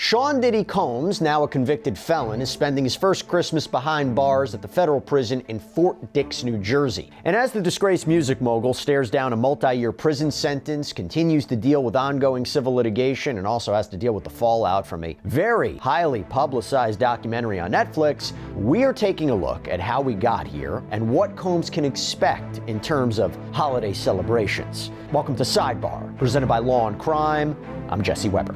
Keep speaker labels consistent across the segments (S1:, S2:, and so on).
S1: Sean Diddy Combs, now a convicted felon, is spending his first Christmas behind bars at the federal prison in Fort Dix, New Jersey. And as the disgraced music mogul stares down a multi-year prison sentence, continues to deal with ongoing civil litigation, and also has to deal with the fallout from a very highly publicized documentary on Netflix, we are taking a look at how we got here and what Combs can expect in terms of holiday celebrations. Welcome to Sidebar, presented by Law&Crime. I'm Jesse Weber.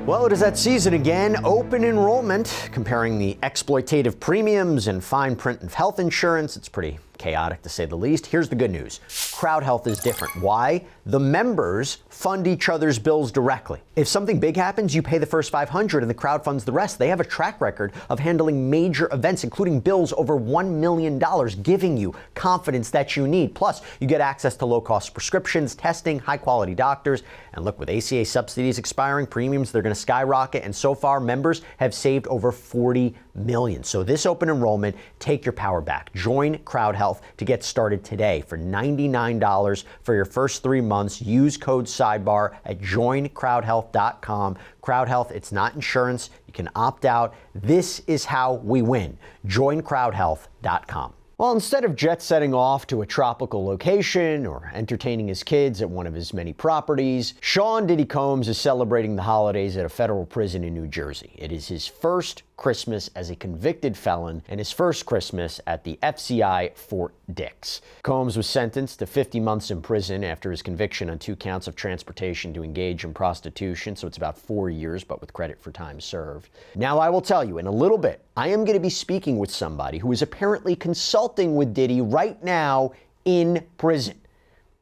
S1: Well, it is that season again, open enrollment, comparing the exploitative premiums and fine print of health insurance. It's pretty chaotic, to say the least. Here's the good news. Crowd Health is different. Why? The members fund each other's bills directly. If something big happens, you pay the first $500 and the crowd funds the rest. They have a track record of handling major events, including bills over $1 million, giving you confidence that you need. Plus, you get access to low-cost prescriptions, testing, high-quality doctors. And look, with ACA subsidies expiring, premiums, they're going to skyrocket. And so far, members have saved over $40 million. So this open enrollment, take your power back. Join Crowd Health to get started today for $99 for your first 3 months. Use code SIDEBAR at joincrowdhealth.com. Crowd Health, it's not insurance. You can opt out. This is how we win. Joincrowdhealth.com. Well, instead of jet setting off to a tropical location or entertaining his kids at one of his many properties, Sean Diddy Combs is celebrating the holidays at a federal prison in New Jersey. It is his first Christmas as a convicted felon and his first Christmas at the FCI Fort Dix. Combs was sentenced to 50 months in prison after his conviction on 2 counts of transportation to engage in prostitution, so it's about 4 years, but with credit for time served. Now, I will tell you, in a little bit, I am going to be speaking with somebody who is apparently consulting with Diddy right now in prison.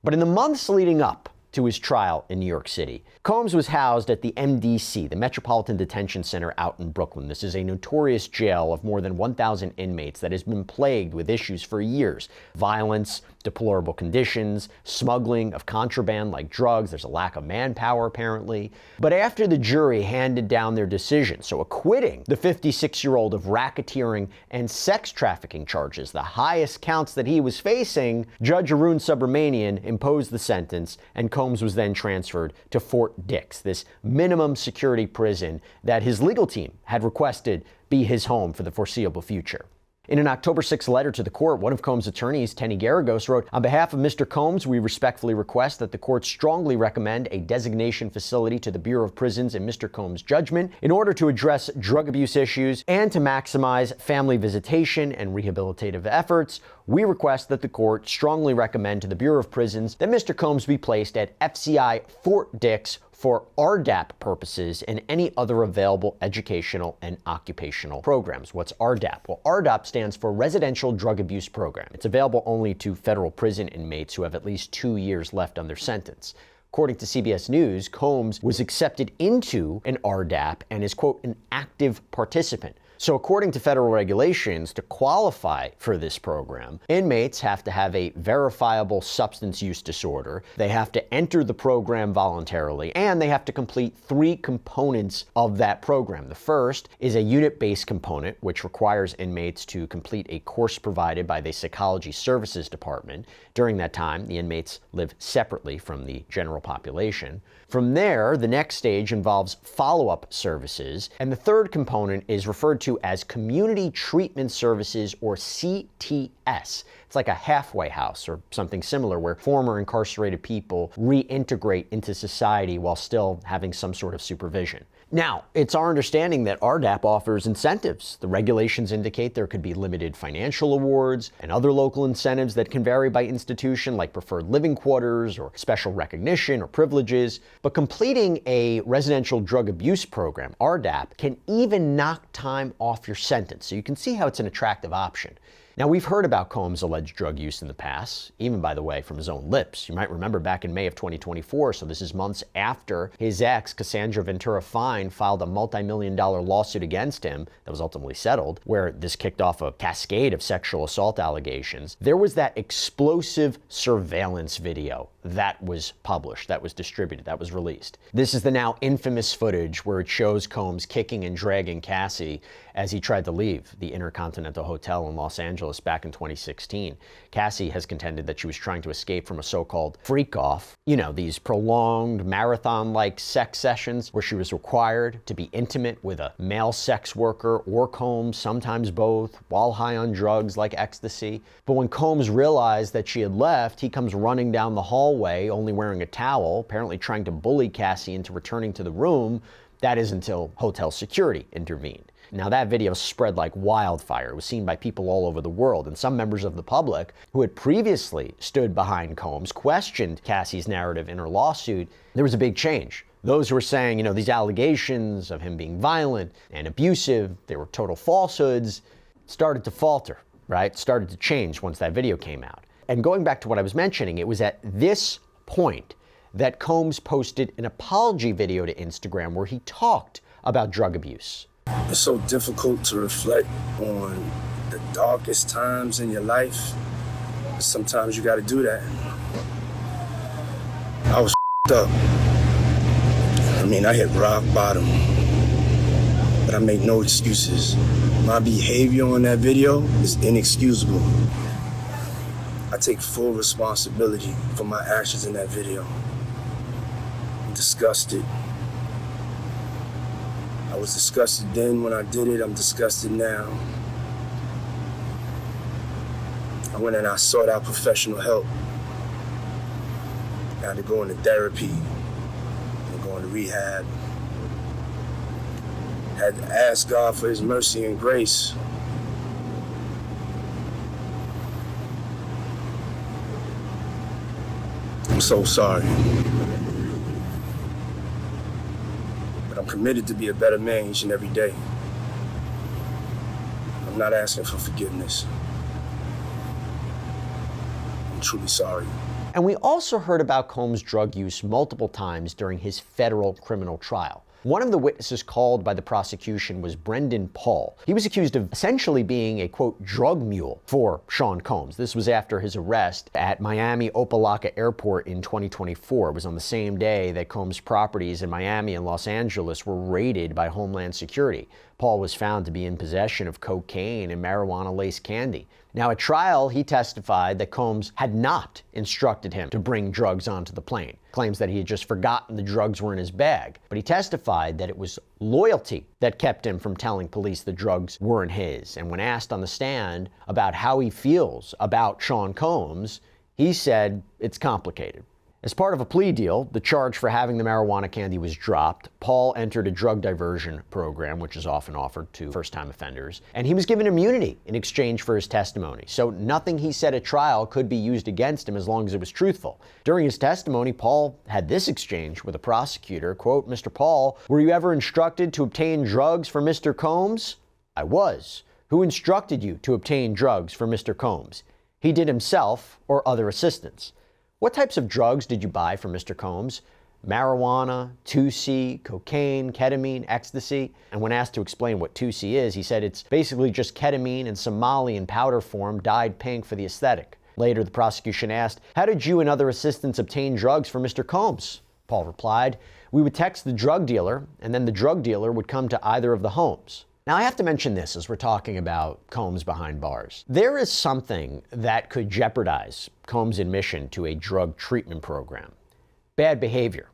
S1: But in the months leading up to his trial in New York City, Combs was housed at the MDC, the Metropolitan Detention Center out in Brooklyn. This is a notorious jail of more than 1,000 inmates that has been plagued with issues for years. Violence, deplorable conditions, smuggling of contraband like drugs. There's a lack of manpower, apparently. But after the jury handed down their decision, so acquitting the 56-year-old of racketeering and sex trafficking charges, the highest counts that he was facing, Judge Arun Subramanian imposed the sentence, and Combs was then transferred to Fort Dix, this minimum security prison that his legal team had requested be his home for the foreseeable future. In an October 6 letter to the court, one of Combs' attorneys, Tenny Garagos, wrote, "On behalf of Mr. Combs, we respectfully request that the court strongly recommend a designation facility to the Bureau of Prisons in Mr. Combs' judgment in order to address drug abuse issues and to maximize family visitation and rehabilitative efforts. We request that the court strongly recommend to the Bureau of Prisons that Mr. Combs be placed at FCI Fort Dix for RDAP purposes and any other available educational and occupational programs." What's RDAP? Well, RDAP stands for Residential Drug Abuse Program. It's available only to federal prison inmates who have at least 2 years left on their sentence. According to CBS News, Combs was accepted into an RDAP and is, quote, an active participant. So according to federal regulations, to qualify for this program, inmates have to have a verifiable substance use disorder, they have to enter the program voluntarily, and they have to complete 3 components of that program. The first is a unit-based component, which requires inmates to complete a course provided by the Psychology Services Department. During that time, the inmates live separately from the general population. From there, the next stage involves follow-up services, and the third component is referred to as Community Treatment Services, or CTS. It's like a halfway house or something similar where former incarcerated people reintegrate into society while still having some sort of supervision. Now, it's our understanding that RDAP offers incentives. The regulations indicate there could be limited financial awards and other local incentives that can vary by institution, like preferred living quarters or special recognition or privileges. But completing a residential drug abuse program, RDAP, can even knock time off your sentence. So you can see how it's an attractive option. Now, we've heard about Combs' alleged drug use in the past, even, by the way, from his own lips. You might remember back in May of 2024, so this is months after his ex, Cassandra Ventura Fine, filed a multi-million-dollar lawsuit against him that was ultimately settled, where this kicked off a cascade of sexual assault allegations. There was that explosive surveillance video that was published, that was distributed, that was released. This is the now infamous footage where it shows Combs kicking and dragging Cassie as he tried to leave the Intercontinental Hotel in Los Angeles Angeles back in 2016. Cassie has contended that she was trying to escape from a so-called freak-off. You know, these prolonged marathon-like sex sessions where she was required to be intimate with a male sex worker or Combs, sometimes both, while high on drugs like ecstasy. But when Combs realized that she had left, he comes running down the hallway, only wearing a towel, apparently trying to bully Cassie into returning to the room. That is until hotel security intervened. Now, that video spread like wildfire. It was seen by people all over the world, and some members of the public who had previously stood behind Combs questioned Cassie's narrative in her lawsuit. There was a big change. Those who were saying, you know, these allegations of him being violent and abusive, they were total falsehoods, started to falter, right? Started to change once that video came out. And going back to what I was mentioning, it was at this point that Combs posted an apology video to Instagram where he talked about drug abuse.
S2: It's so difficult to reflect on the darkest times in your life. Sometimes you got to do that. I was up. I mean, I hit rock bottom, but I make no excuses. My behavior on that video is inexcusable. I take full responsibility for my actions in that video. I'm disgusted. I was disgusted then when I did it. I'm disgusted now. I went and I sought out professional help. I had to go into therapy and go into rehab. Had to ask God for his mercy and grace. I'm so sorry. But I'm committed to be a better man each and every day. I'm not asking for forgiveness. I'm truly sorry.
S1: And we also heard about Combs' drug use multiple times during his federal criminal trial. One of the witnesses called by the prosecution was Brendan Paul. He was accused of essentially being a, quote, drug mule for Sean Combs. This was after his arrest at Miami Opa-locka Airport in 2024. It was on the same day that Combs' properties in Miami and Los Angeles were raided by Homeland Security. Paul was found to be in possession of cocaine and marijuana-laced candy. Now, at trial, he testified that Combs had not instructed him to bring drugs onto the plane. Claims that he had just forgotten the drugs were in his bag. But he testified that it was loyalty that kept him from telling police the drugs weren't his. And when asked on the stand about how he feels about Sean Combs, he said it's complicated. As part of a plea deal, the charge for having the marijuana candy was dropped. Paul entered a drug diversion program, which is often offered to first-time offenders, and he was given immunity in exchange for his testimony. So nothing he said at trial could be used against him as long as it was truthful. During his testimony, Paul had this exchange with a prosecutor, quote, "Mr. Paul, were you ever instructed to obtain drugs for Mr. Combs?" "I was." "Who instructed you to obtain drugs for Mr. Combs?" "He did himself or other assistants." "What types of drugs did you buy from Mr. Combs?" "Marijuana, 2C, cocaine, ketamine, ecstasy." And when asked to explain what 2C is, he said it's basically just ketamine and some Molly in powder form dyed pink for the aesthetic. Later, the prosecution asked, "How did you and other assistants obtain drugs for Mr. Combs?" Paul replied, "We would text the drug dealer, and then the drug dealer would come to either of the homes." Now, I have to mention this as we're talking about Combs behind bars. There is something that could jeopardize Combs' admission to a drug treatment program. Bad behavior.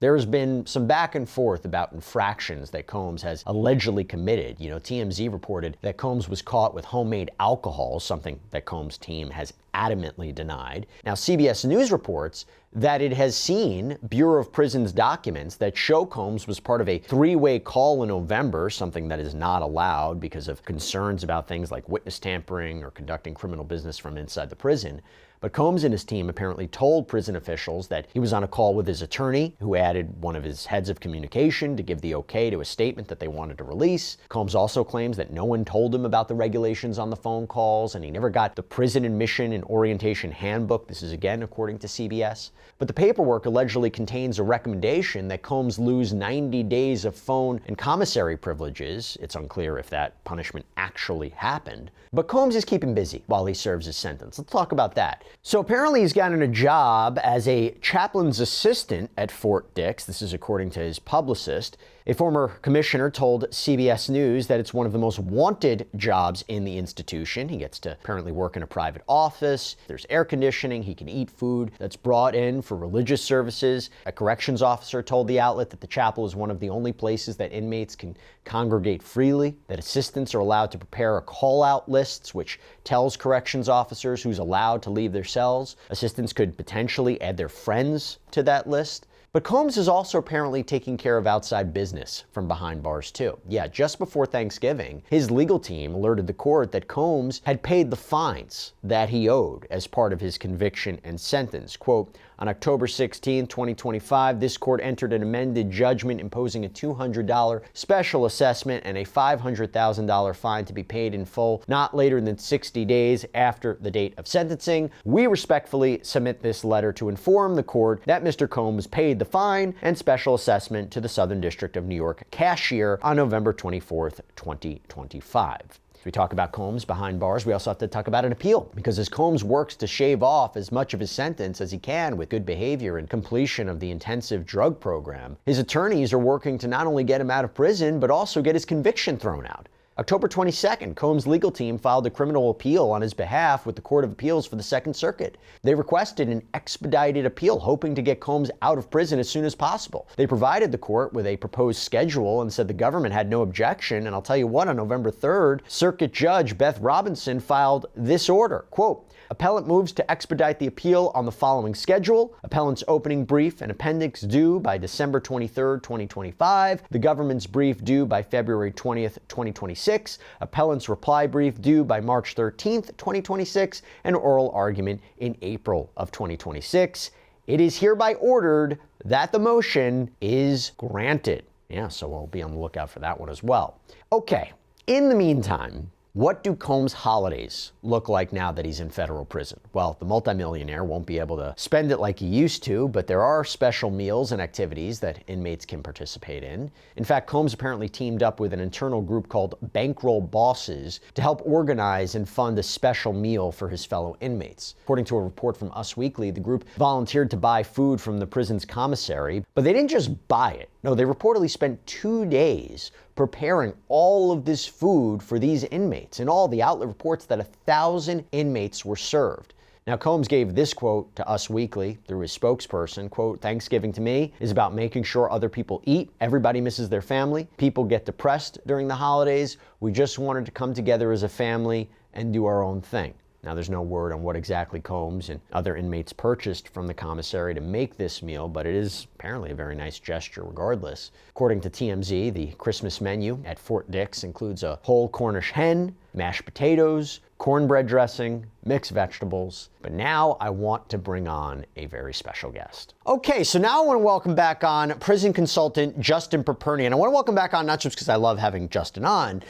S1: There has been some back and forth about infractions that Combs has allegedly committed. You know, TMZ reported that Combs was caught with homemade alcohol, something that Combs' team has adamantly denied. Now, CBS News reports that it has seen Bureau of Prisons documents that show Combs was part of a three-way call in November, something that is not allowed because of concerns about things like witness tampering or conducting criminal business from inside the prison. But Combs and his team apparently told prison officials that he was on a call with his attorney, who added one of his heads of communication to give the okay to a statement that they wanted to release. Combs also claims that no one told him about the regulations on the phone calls, and he never got the prison admission and orientation handbook. This is again according to CBS. But the paperwork allegedly contains a recommendation that Combs lose 90 days of phone and commissary privileges. It's unclear if that punishment actually happened. But Combs is keeping busy while he serves his sentence. Let's talk about that. So apparently he's gotten a job as a chaplain's assistant at Fort Dix. This is according to his publicist. A former commissioner told CBS News that it's one of the most wanted jobs in the institution. He gets to apparently work in a private office. There's air conditioning. He can eat food that's brought in for religious services. A corrections officer told the outlet that the chapel is one of the only places that inmates can congregate freely, that assistants are allowed to prepare a call-out lists, which tells corrections officers who's allowed to leave their cells. Assistants could potentially add their friends to that list. But Combs is also apparently taking care of outside business from behind bars too. Yeah, just before Thanksgiving, his legal team alerted the court that Combs had paid the fines that he owed as part of his conviction and sentence. Quote, on October 16, 2025, this court entered an amended judgment imposing a $200 special assessment and a $500,000 fine to be paid in full not later than 60 days after the date of sentencing. We respectfully submit this letter to inform the court that Mr. Combs paid the fine and special assessment to the Southern District of New York cashier on November 24th, 2025. We talk about Combs behind bars. We also have to talk about an appeal, because as Combs works to shave off as much of his sentence as he can with good behavior and completion of the intensive drug program, his attorneys are working to not only get him out of prison, but also get his conviction thrown out. October 22nd, Combs' legal team filed a criminal appeal on his behalf with the Court of Appeals for the Second Circuit. They requested an expedited appeal, hoping to get Combs out of prison as soon as possible. They provided the court with a proposed schedule and said the government had no objection. And I'll tell you what, on November 3rd, Circuit Judge Beth Robinson filed this order. Quote, appellant moves to expedite the appeal on the following schedule. Appellant's opening brief and appendix due by December 23rd, 2025. The government's brief due by February 20th, 2026. Appellant's reply brief due by March 13th, 2026. And oral argument in April of 2026. It is hereby ordered that the motion is granted. Yeah, so we'll be on the lookout for that one as well. Okay, in the meantime, what do Combs' holidays look like now that he's in federal prison? Well, the multimillionaire won't be able to spend it like he used to, but there are special meals and activities that inmates can participate in. In fact, Combs apparently teamed up with an internal group called Bankroll Bosses to help organize and fund a special meal for his fellow inmates. According to a report from Us Weekly, the group volunteered to buy food from the prison's commissary, but they didn't just buy it. No, they reportedly spent 2 days preparing all of this food for these inmates. In all, the outlet reports that 1,000 inmates were served. Now, Combs gave this quote to Us Weekly through his spokesperson, quote, Thanksgiving to me is about making sure other people eat. Everybody misses their family. People get depressed during the holidays. We just wanted to come together as a family and do our own thing. Now, there's no word on what exactly Combs and other inmates purchased from the commissary to make this meal, but it is apparently a very nice gesture regardless. According to TMZ, the Christmas menu at Fort Dix includes a whole Cornish hen, mashed potatoes, cornbread dressing, mixed vegetables. But now I want to bring on a very special guest. Okay, so now I want to welcome back on prison consultant Justin Paperny. And I want to welcome back on not just because I love having Justin on,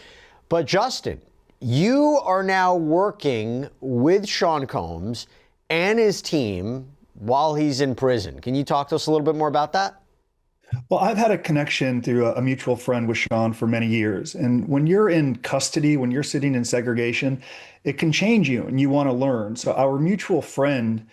S1: but Justin, you are now working with Sean Combs and his team while he's in prison. Can you talk to us a little bit more about that?
S3: Well, I've had a connection through a mutual friend with Sean for many years. And when you're in custody, when you're sitting in segregation, it can change you and you want to learn. So our mutual friend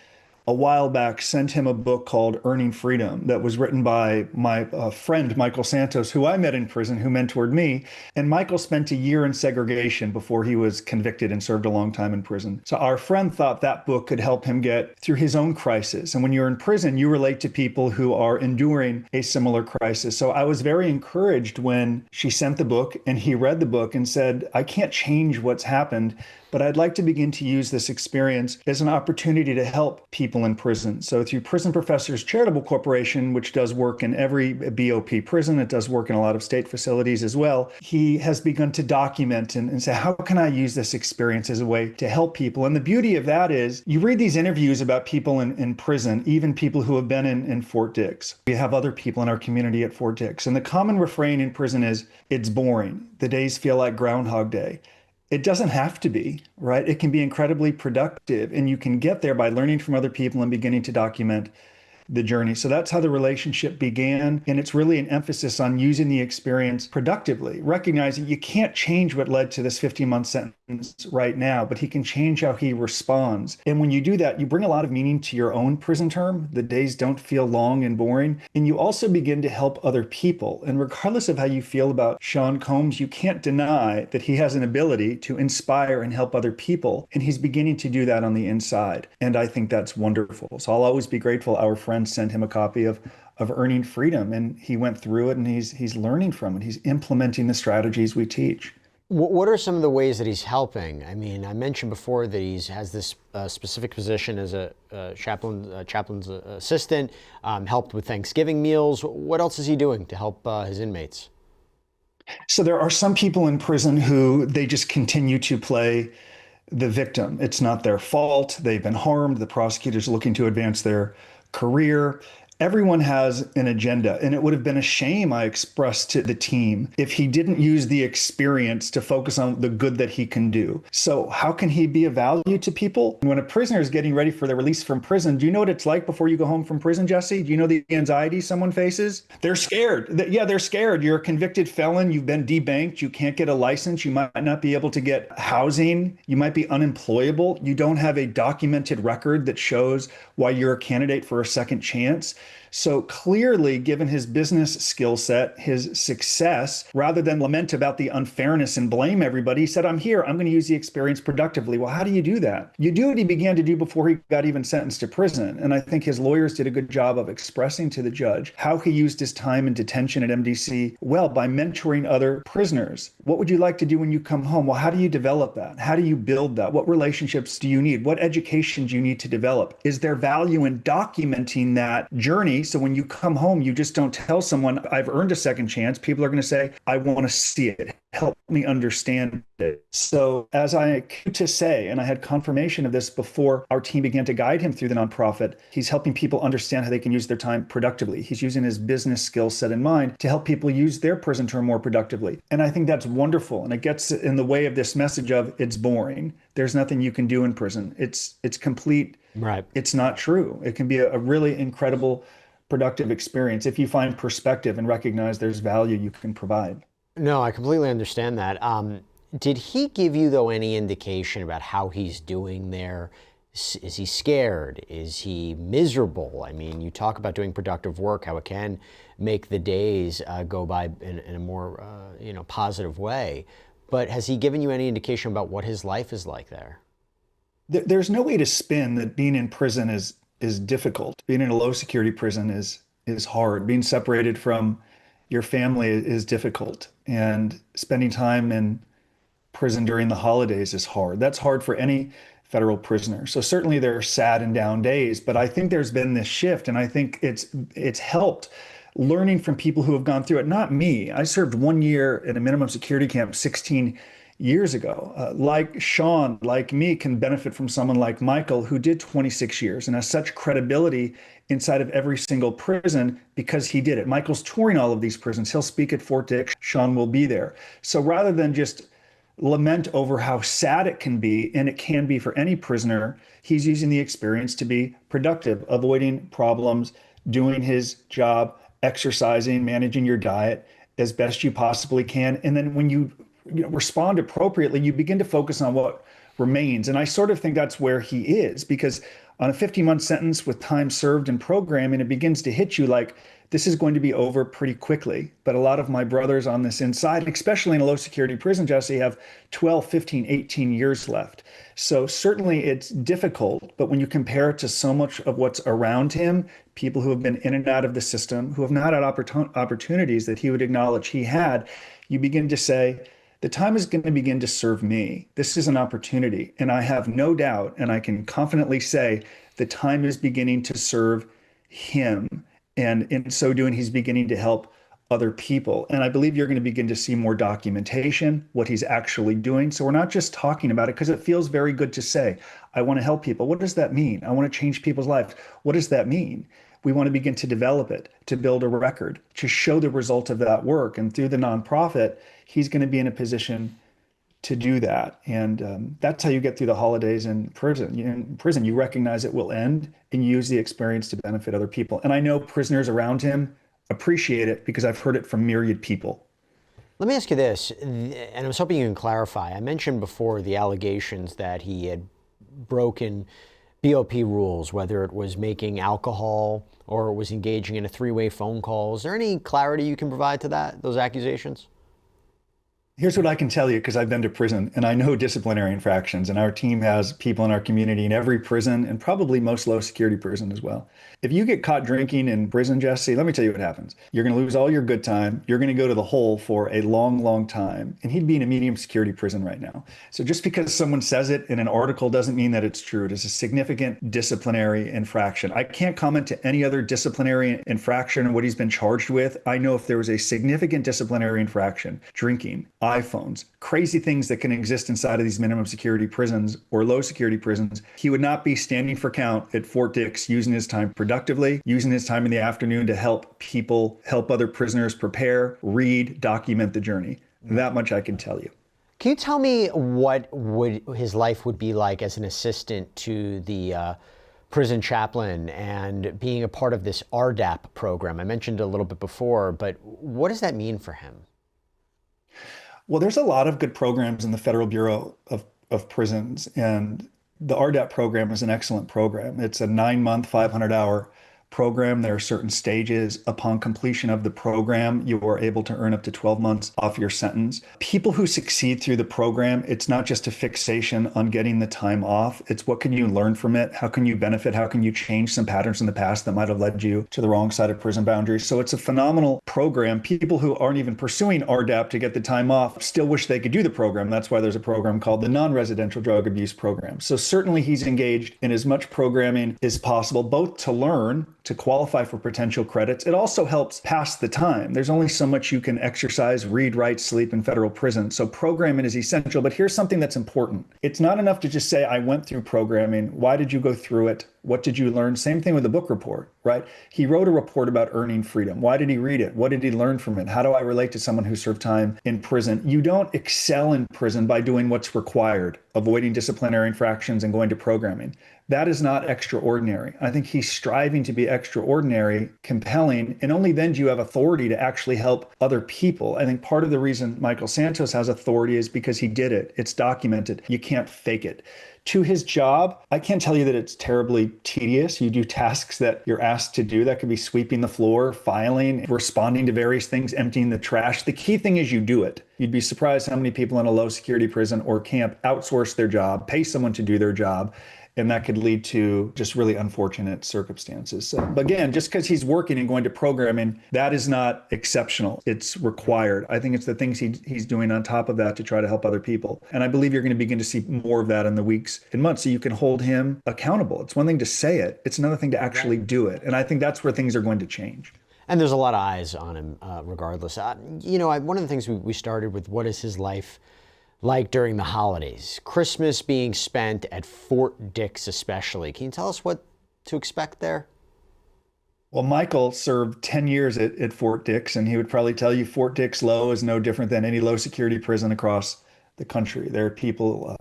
S3: a while back sent him a book called Earning Freedom that was written by my friend, Michael Santos, who I met in prison, who mentored me. And Michael spent a year in segregation before he was convicted and served a long time in prison. So our friend thought that book could help him get through his own crisis. And when you're in prison, you relate to people who are enduring a similar crisis. So I was very encouraged when she sent the book and he read the book and said, I can't change what's happened, but I'd like to begin to use this experience as an opportunity to help people in prison. So through Prison Professors Charitable Corporation, which does work in every BOP prison, it does work in a lot of state facilities as well, he has begun to document and say, how can I use this experience as a way to help people? And the beauty of that is you read these interviews about people in prison, even people who have been in Fort Dix. We have other people in our community at Fort Dix. And the common refrain in prison is, it's boring. The days feel like Groundhog Day. It doesn't have to be, right? It can be incredibly productive, and you can get there by learning from other people and beginning to document the journey. So that's how the relationship began. And it's really an emphasis on using the experience productively, recognizing you can't change what led to this 15-month sentence right now, but he can change how he responds. And when you do that, you bring a lot of meaning to your own prison term. The days don't feel long and boring. And you also begin to help other people. And regardless of how you feel about Sean Combs, you can't deny that he has an ability to inspire and help other people. And he's beginning to do that on the inside. And I think that's wonderful. So I'll always be grateful our friend sent him a copy of Earning Freedom, and he went through it, and he's learning from it. He's implementing the strategies we teach.
S1: What are some of the ways that he's helping? I mean, I mentioned before that he has this specific position as a chaplain's assistant, helped with Thanksgiving meals. What else is he doing to help his inmates?
S3: So there are some people in prison who they just continue to play the victim. It's not their fault. They've been harmed. The prosecutor's looking to advance their career. Everyone has an agenda, and it would have been a shame, I expressed to the team, if he didn't use the experience to focus on the good that he can do. So how can he be of value to people? When a prisoner is getting ready for their release from prison, do you know what it's like before you go home from prison, Jesse? Do you know the anxiety someone faces? They're scared. Yeah, they're scared. You're a convicted felon. You've been debanked. You can't get a license. You might not be able to get housing. You might be unemployable. You don't have a documented record that shows why you're a candidate for a second chance. So clearly, given his business skill set, his success, rather than lament about the unfairness and blame everybody, he said, I'm here. I'm going to use the experience productively. Well, how do you do that? You do what he began to do before he got even sentenced to prison. And I think his lawyers did a good job of expressing to the judge how he used his time in detention at MDC well by mentoring other prisoners. What would you like to do when you come home? Well, how do you develop that? How do you build that? What relationships do you need? What education do you need to develop? Is there value in documenting that journey? So when you come home, you just don't tell someone, I've earned a second chance. People are going to say, I want to see it. Help me understand it. So as I came to say, and I had confirmation of this before our team began to guide him through the nonprofit, he's helping people understand how they can use their time productively. He's using his business skill set in mind to help people use their prison term more productively. And I think that's wonderful. And it gets in the way of this message of it's boring. There's nothing you can do in prison. It's complete. Right. It's not true. It can be a really incredible productive experience if you find perspective and recognize there's value you can provide.
S1: No, I completely understand that. Did he give you, though, any indication about how he's doing there? Is he scared? Is he miserable? I mean, you talk about doing productive work, how it can make the days go by in a more positive way. But has he given you any indication about what his life is like there?
S3: There's no way to spin that being in prison is difficult. Being in a low security prison is hard. Being separated from your family is difficult. And spending time in prison during the holidays is hard. That's hard for any federal prisoner. So certainly there are sad and down days, but I think there's been this shift, and I think it's helped learning from people who have gone through it. Not me. I served 1 year in a minimum security camp 16 years ago. Like Sean, like me, can benefit from someone like Michael, who did 26 years and has such credibility inside of every single prison because he did it. Michael's touring all of these prisons. He'll speak at Fort Dix. Sean will be there. So rather than just lament over how sad it can be, and it can be for any prisoner, he's using the experience to be productive, avoiding problems, doing his job, exercising, managing your diet as best you possibly can. And then when you respond appropriately, you begin to focus on what remains. And I sort of think that's where he is, because on a 15-month sentence with time served in programming, it begins to hit you like this is going to be over pretty quickly. But a lot of my brothers on this inside, especially in a low security prison, Jesse, have 12, 15, 18 years left. So certainly it's difficult, but when you compare it to so much of what's around him, people who have been in and out of the system, who have not had opportunities that he would acknowledge he had, you begin to say, the time is going to begin to serve me. This is an opportunity. And I have no doubt, and I can confidently say, the time is beginning to serve him. And in so doing, he's beginning to help other people. And I believe you're going to begin to see more documentation, what he's actually doing. So we're not just talking about it because it feels very good to say, I want to help people. What does that mean? I want to change people's lives. What does that mean? We want to begin to develop it, to build a record, to show the result of that work. And through the nonprofit, he's going to be in a position to do that. And that's how you get through the holidays in prison. In prison, you recognize it will end and you use the experience to benefit other people. And I know prisoners around him appreciate it because I've heard it from myriad people.
S1: Let me ask you this, and I was hoping you can clarify. I mentioned before the allegations that he had broken BOP rules, whether it was making alcohol or it was engaging in a three-way phone call. Is there any clarity you can provide to those accusations?
S3: Here's what I can tell you, because I've been to prison and I know disciplinary infractions, and our team has people in our community in every prison and probably most low security prison as well. If you get caught drinking in prison, Jesse, let me tell you what happens. You're going to lose all your good time. You're going to go to the hole for a long, long time. And he'd be in a medium security prison right now. So just because someone says it in an article doesn't mean that it's true. It is a significant disciplinary infraction. I can't comment to any other disciplinary infraction or what he's been charged with. I know if there was a significant disciplinary infraction, drinking, iPhones, crazy things that can exist inside of these minimum security prisons or low security prisons, he would not be standing for count at Fort Dix using his time productively, using his time in the afternoon to help people, help other prisoners prepare, read, document the journey. That much I can tell you.
S1: Can you tell me what his life would be like as an assistant to the prison chaplain and being a part of this RDAP program? I mentioned it a little bit before, but what does that mean for him?
S3: Well, there's a lot of good programs in the Federal Bureau of Prisons, and the RDAP program is an excellent program. It's a 9-month, 500-hour program. There are certain stages. Upon completion of the program, you are able to earn up to 12 months off your sentence. People who succeed through the program, it's not just a fixation on getting the time off. It's what can you learn from it? How can you benefit? How can you change some patterns in the past that might have led you to the wrong side of prison boundaries? So it's a phenomenal program. People who aren't even pursuing RDAP to get the time off still wish they could do the program. That's why there's a program called the Non-Residential Drug Abuse Program. So certainly he's engaged in as much programming as possible, both to learn, to qualify for potential credits. It also helps pass the time. There's only so much you can exercise, read, write, sleep in federal prison. So programming is essential, but here's something that's important. It's not enough to just say, I went through programming. Why did you go through it? What did you learn? Same thing with the book report, right? He wrote a report about earning freedom. Why did he read it? What did he learn from it? How do I relate to someone who served time in prison? You don't excel in prison by doing what's required, avoiding disciplinary infractions and going to programming. That is not extraordinary. I think he's striving to be extraordinary, compelling, and only then do you have authority to actually help other people. I think part of the reason Michael Santos has authority is because he did it. It's documented. You can't fake it. To his job, I can't tell you that it's terribly tedious. You do tasks that you're asked to do. That could be sweeping the floor, filing, responding to various things, emptying the trash. The key thing is you do it. You'd be surprised how many people in a low security prison or camp outsource their job, pay someone to do their job, and that could lead to just really unfortunate circumstances. So, but again, just because he's working and going to programming, that is not exceptional. It's required. I think it's the things he's doing on top of that to try to help other people. And I believe you're going to begin to see more of that in the weeks and months so you can hold him accountable. It's one thing to say it. It's another thing to actually do it. And I think that's where things are going to change.
S1: And there's a lot of eyes on him regardless. One of the things we started with, what is his life like during the holidays? Christmas being spent at Fort Dix especially. Can you tell us what to expect there?
S3: Well, Michael served 10 years at Fort Dix, and he would probably tell you Fort Dix Low is no different than any low security prison across the country. There are people,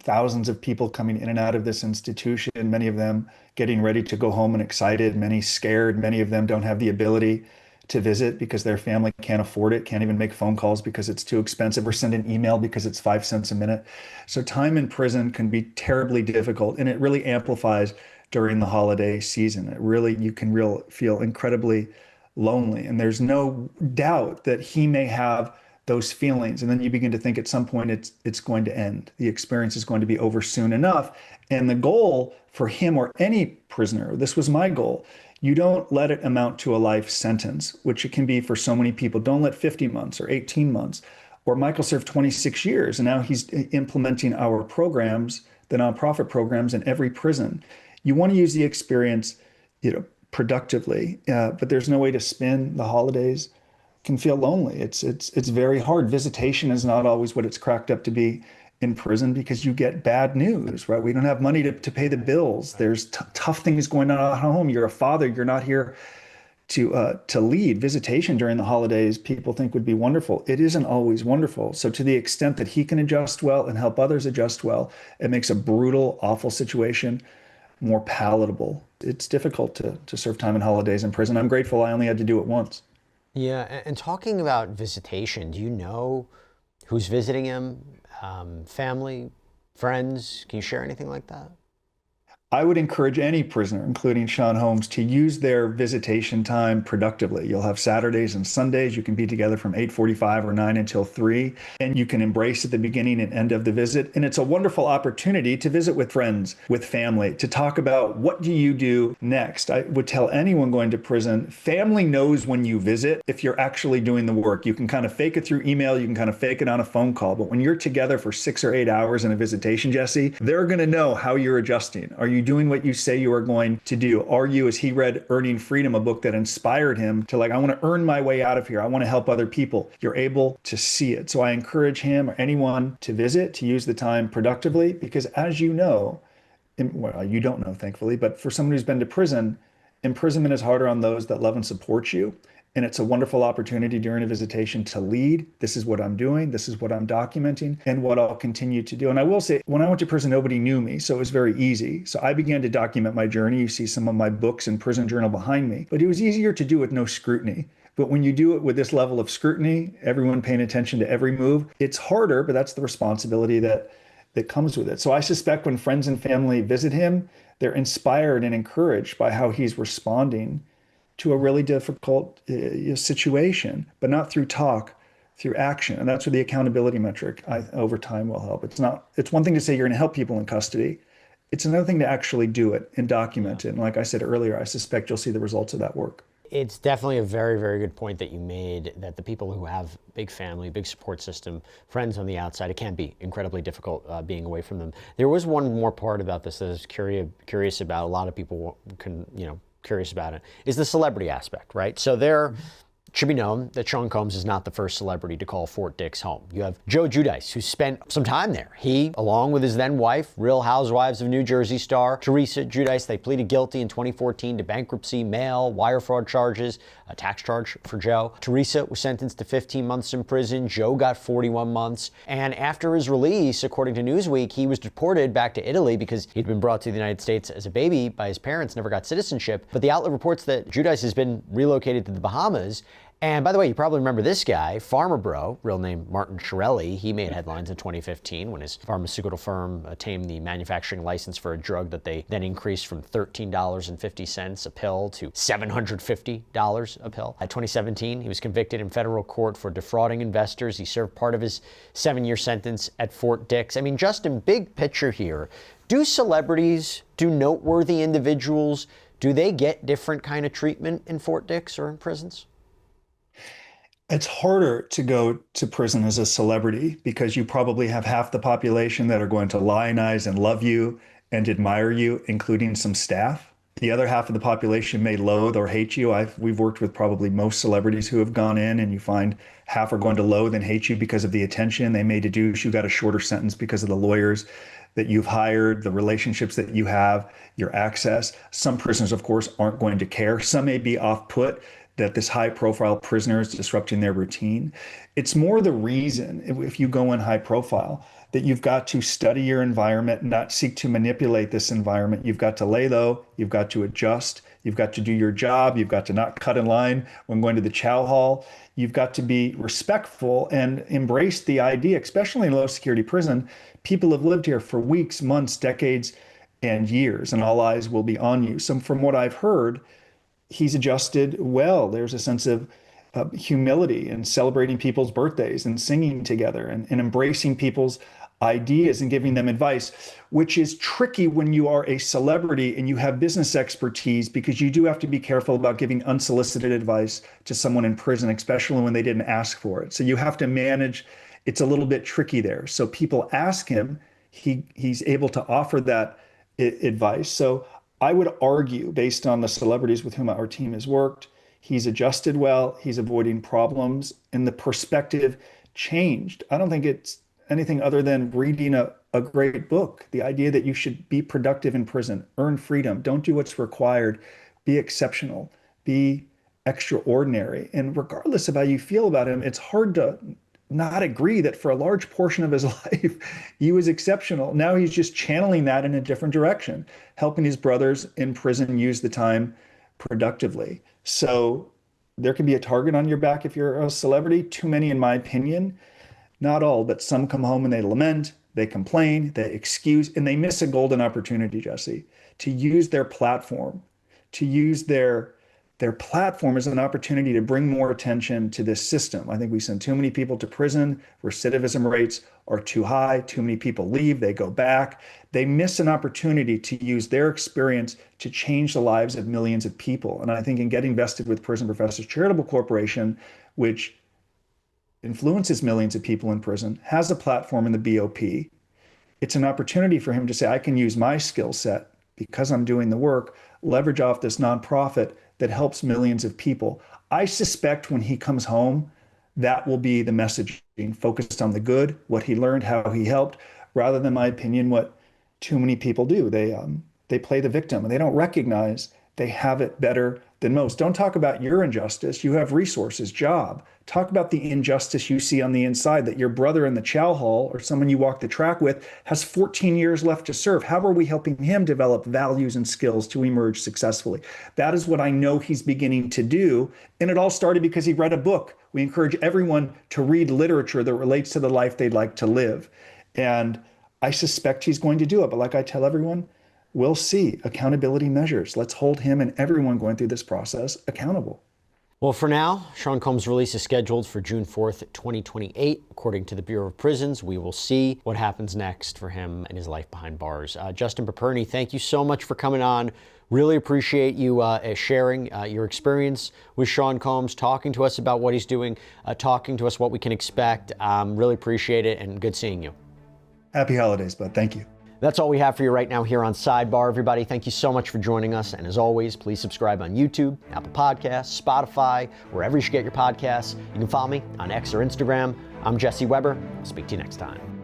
S3: thousands of people coming in and out of this institution, many of them getting ready to go home and excited, many scared. Many of them don't have the ability to visit because their family can't afford it, can't even make phone calls because it's too expensive, or send an email because it's 5 cents a minute. So time in prison can be terribly difficult, and it really amplifies during the holiday season. You can feel incredibly lonely. And there's no doubt that he may have those feelings. And then you begin to think at some point it's going to end. The experience is going to be over soon enough. And the goal for him or any prisoner, this was my goal, you don't let it amount to a life sentence, which it can be for so many people. Don't let 50 months or 18 months. Or Michael served 26 years, and now he's implementing our programs, the nonprofit programs in every prison. You want to use the experience, productively, but there's no way to spend the holidays. It can feel lonely. It's very hard. Visitation is not always what it's cracked up to be in prison because you get bad news, right? We don't have money to pay the bills. There's tough things going on at home. You're a father. You're not here to lead visitation during the holidays, people think would be wonderful. It isn't always wonderful. So to the extent that he can adjust well and help others adjust well, it makes a brutal, awful situation more palatable. It's difficult to serve time and holidays in prison. I'm grateful I only had to do it once.
S1: Yeah, and talking about visitation, do you know who's visiting him? Family, friends? Can you share anything like that?
S3: I would encourage any prisoner, including Sean Holmes, to use their visitation time productively. You'll have Saturdays and Sundays. You can be together from 8:45 or 9 until 3, and you can embrace at the beginning and end of the visit. And it's a wonderful opportunity to visit with friends, with family, to talk about what do you do next. I would tell anyone going to prison, family knows when you visit if you're actually doing the work. You can kind of fake it through email, you can kind of fake it on a phone call, but when you're together for 6 or 8 hours in a visitation, Jesse, they're going to know how you're adjusting. Are you doing what you say you are going to do? Are you, as he read Earning Freedom, a book that inspired him to I want to earn my way out of here. I want to help other people. You're able to see it. So I encourage him or anyone to visit, to use the time productively, because as you know, well, you don't know, thankfully, but for someone who's been to prison, imprisonment is harder on those that love and support you. And it's a wonderful opportunity during a visitation to lead. This is what I'm doing. This is what I'm documenting and what I'll continue to do. And I will say, when I went to prison, nobody knew me. So it was very easy. So I began to document my journey. You see some of my books and prison journal behind me, but it was easier to do with no scrutiny. But when you do it with this level of scrutiny, everyone paying attention to every move, it's harder, but that's the responsibility that comes with it. So I suspect when friends and family visit him, they're inspired and encouraged by how he's responding to a really difficult situation, but not through talk, through action. And that's where the accountability metric over time will help. It's one thing to say you're going to help people in custody. It's another thing to actually do it and document it. And like I said earlier, I suspect you'll see the results of that work.
S1: It's definitely a very, very good point that you made, that the people who have big family, big support system, friends on the outside, it can be incredibly difficult being away from them. There was one more part about this that I was curious about. A lot of people curious about it, is the celebrity aspect, right? So there should be known that Sean Combs is not the first celebrity to call Fort Dix home. You have Joe Giudice, who spent some time there. He, along with his then wife, Real Housewives of New Jersey star Teresa Giudice, they pleaded guilty in 2014 to bankruptcy, mail, wire fraud charges, a tax charge for Joe. Teresa was sentenced to 15 months in prison. Joe got 41 months. And after his release, according to Newsweek, he was deported back to Italy because he'd been brought to the United States as a baby by his parents, never got citizenship. But the outlet reports that Giudice has been relocated to the Bahamas. And by the way, you probably remember this guy, Farmer Bro, real name Martin Shirelli. He made headlines in 2015 when his pharmaceutical firm attained the manufacturing license for a drug that they then increased from $13.50 a pill to $750 a pill. At 2017, he was convicted in federal court for defrauding investors. He served part of his 7-year sentence at Fort Dix. I mean, Justin, big picture here. Do celebrities, do noteworthy individuals, do they get different kind of treatment in Fort Dix or in prisons?
S3: It's harder to go to prison as a celebrity because you probably have half the population that are going to lionize and love you and admire you, including some staff. The other half of the population may loathe or hate you. We've worked with probably most celebrities who have gone in, and you find half are going to loathe and hate you because of the attention they may deduce. You got a shorter sentence because of the lawyers that you've hired, the relationships that you have, your access. Some prisoners, of course, aren't going to care. Some may be off-put that this high-profile prisoner is disrupting their routine. It's more the reason, if you go in high-profile, that you've got to study your environment, not seek to manipulate this environment. You've got to lay low, you've got to adjust, you've got to do your job, you've got to not cut in line when going to the chow hall. You've got to be respectful and embrace the idea, especially in a low-security prison. People have lived here for weeks, months, decades, and years, and all eyes will be on you. So from what I've heard, he's adjusted well. There's a sense of humility and celebrating people's birthdays and singing together and embracing people's ideas and giving them advice, which is tricky when you are a celebrity and you have business expertise, because you do have to be careful about giving unsolicited advice to someone in prison, especially when they didn't ask for it. So you have to manage. It's a little bit tricky there. So people ask him, he's able to offer that advice. So I would argue, based on the celebrities with whom our team has worked, he's adjusted well, he's avoiding problems, and the perspective changed. I don't think it's anything other than reading a great book. The idea that you should be productive in prison, earn freedom, don't do what's required, be exceptional, be extraordinary. And regardless of how you feel about him, it's hard to not agree that for a large portion of his life, he was exceptional. Now he's just channeling that in a different direction, helping his brothers in prison use the time productively. So there can be a target on your back if you're a celebrity. Too many, in my opinion. Not all, but some come home and they lament, they complain, they excuse, and they miss a golden opportunity, Jesse, to use their platform, to use their platform as an opportunity to bring more attention to this system. I think we send too many people to prison. Recidivism rates are too high. Too many people leave, they go back. They miss an opportunity to use their experience to change the lives of millions of people. And I think in getting vested with Prison Professors Charitable Corporation, which influences millions of people in prison, has a platform in the BOP, it's an opportunity for him to say, I can use my skill set because I'm doing the work, leverage off this nonprofit that helps millions of people. I suspect when he comes home, that will be the messaging, focused on the good, what he learned, how he helped, rather than, my opinion, what too many people do. They play the victim and they don't recognize they have it better than most. Don't talk about your injustice. You have resources, job. Talk about the injustice you see on the inside, that your brother in the chow hall or someone you walk the track with has 14 years left to serve. How are we helping him develop values and skills to emerge successfully? That is what I know he's beginning to do. And it all started because he read a book. We encourage everyone to read literature that relates to the life they'd like to live. And I suspect he's going to do it. But like I tell everyone, we'll see accountability measures. Let's hold him and everyone going through this process accountable.
S1: Well, for now, Sean Combs' release is scheduled for June 4th, 2028. According to the Bureau of Prisons, we will see what happens next for him and his life behind bars. Justin Paperny, thank you so much for coming on. Really appreciate you sharing your experience with Sean Combs, talking to us about what he's doing, talking to us what we can expect. Really appreciate it, and good seeing you.
S3: Happy holidays, bud. Thank you.
S1: That's all we have for you right now here on Sidebar, everybody. Thank you so much for joining us. And as always, please subscribe on YouTube, Apple Podcasts, Spotify, wherever you should get your podcasts. You can follow me on X or Instagram. I'm Jesse Weber. I'll speak to you next time.